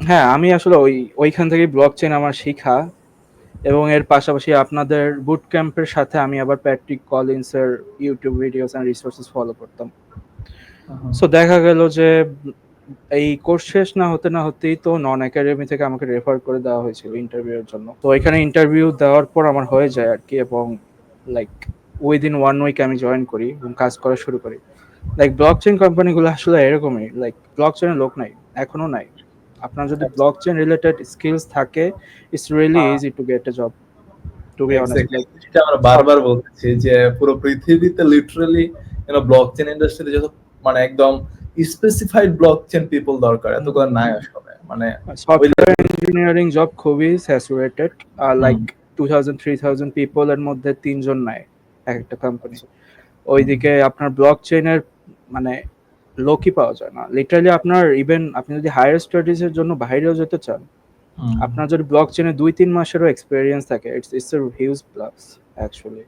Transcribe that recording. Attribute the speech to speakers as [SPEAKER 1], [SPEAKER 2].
[SPEAKER 1] হ্যাঁ, আমি আসলে ওইখান থেকেই ব্লকচেন আমার শিখা, এবং এর পাশাপাশি আপনাদের বুট ক্যাম্পের সাথে আমি আবার প্যাট্রিক কলিন্সের YouTube videos and resources follow করতাম। সো দেখা গেল যে এই কোর্স শেষ না হতে না হতেই তো নন একাডেমি থেকে আমাকে রেফার করে দেওয়া হয়েছিল ইন্টারভিউর জন্য। তো এখানে ইন্টারভিউ দেওয়ার পর আমার হয়ে যায় আর কি, এবং লাইক উইদিন 1 উইক আমি জয়েন করি এবং কাজ করা শুরু করি। লাইক ব্লকচেন কোম্পানিগুলো আসলে এরকমই, লাইক ব্লকচেনের লোক নাই, এখনো নাই। আপনার যদি ব্লকচেন রিলেটেড স্কিলস থাকে, ইটস রিয়েলি
[SPEAKER 2] হ্যাঁ,
[SPEAKER 1] easy to get a job, to be honest.
[SPEAKER 2] Exactly
[SPEAKER 1] like
[SPEAKER 2] যেটা আমরা বারবার বলতেছি যে পুরো পৃথিবীতে লিটারালি ব্লকচেন ইন্ডাস্ট্রিতে যত মানে একদম স্পেসিফাইড ব্লকচেন পিপল দরকার এতগুলো নাই আসলে মানে ওই
[SPEAKER 1] সফটওয়্যার
[SPEAKER 2] level-
[SPEAKER 1] ইঞ্জিনিয়ারিং জব খুবই স্যাচুরেটেড, আর
[SPEAKER 2] হুম,
[SPEAKER 1] লাইক 2000-3000 পিপলের মধ্যে 3 জন নেয় এক একটা কোম্পানি।
[SPEAKER 2] আচ্ছা, হুম,
[SPEAKER 1] ওইদিকে আপনার ব্লক চেইনের মানে লোকই পাওয়া যায় না লিটারালি। আপনার ইভেন আপনি যদি হায়ার স্টাডিজ এর জন্য বাইরেও যেতে চান,
[SPEAKER 2] হুম।
[SPEAKER 1] আপনার যদি ব্লক চেইনে 2-3 মাসেরও এক্সপিরিয়েন্স থাকে, it's it's a huge plus actually.